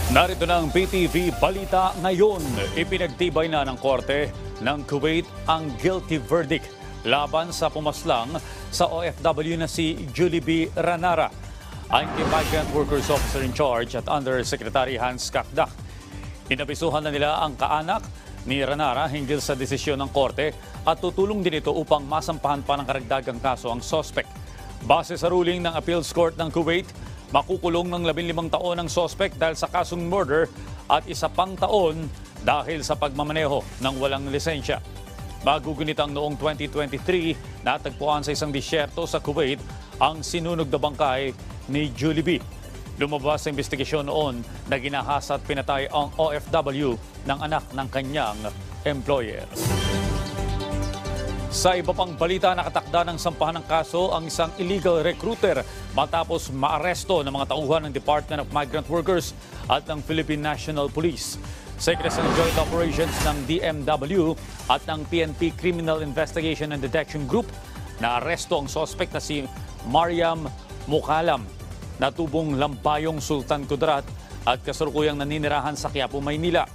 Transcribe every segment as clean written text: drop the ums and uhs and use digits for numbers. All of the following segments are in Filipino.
Narito na ang PTV Balita ngayon. Ipinagtibay na ng korte ng Kuwait ang guilty verdict laban sa pumaslang sa OFW na si Julie B. Ranara. Ang Migrant Workers Officer in Charge at Undersecretary Hans Kakdak. Inabisuhan na nila ang kaanak ni Ranara hinggil sa desisyon ng korte at tutulong din ito upang masampahan pa ng karagdagang kaso ang suspect. Base sa ruling ng Appeals Court ng Kuwait, makukulong ng 15 taon ang suspect dahil sa kasong murder at 1 pang taon dahil sa pagmamaneho ng walang lisensya. Magugunitang noong 2023, natagpuan sa isang disyerto sa Kuwait ang sinunog na bangkay ni Julie B. Lumabas sa investigasyon noon na ginahasa at pinatay ang OFW ng anak ng kanyang employer. Sa iba pang balita, nakatakda ng sampahan ng kaso ang isang illegal recruiter matapos maaresto ng mga tauhan ng Department of Migrant Workers at ng Philippine National Police. Secretary ng Joint Operations ng DMW at ng PNP Criminal Investigation and Detection Group na aresto ang suspect na si Mariam Mukalam, na tubong Lampayong Sultan Kudarat at kasalukuyang naninirahan sa Quiapo, Maynila.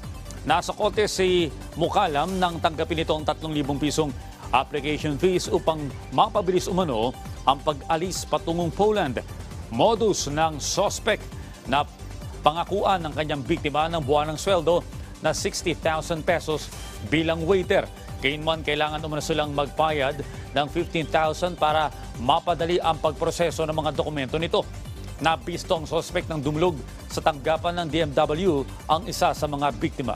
Nasa kote si Mukalam nang tanggapin ito ang 3,000 pisong application fees upang mapabilis umano ang pag-alis patungong Poland. Modus ng suspect na pangakuan ng kanyang biktima ng buwanang sweldo na 60,000 pesos bilang waiter. Kailanman kailangan umano silang magbayad ng 15,000 para mapadali ang pagproseso ng mga dokumento nito. Napisto ang suspect ng dumulog sa tanggapan ng DMW ang isa sa mga biktima.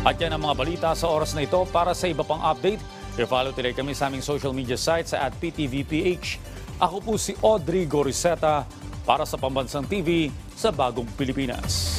At yan ang mga balita sa oras na ito. Para sa iba pang update, i-follow today kami sa aming social media sites sa @PTVPH. Ako po si Audrey Goriseta para sa Pambansang TV sa Bagong Pilipinas.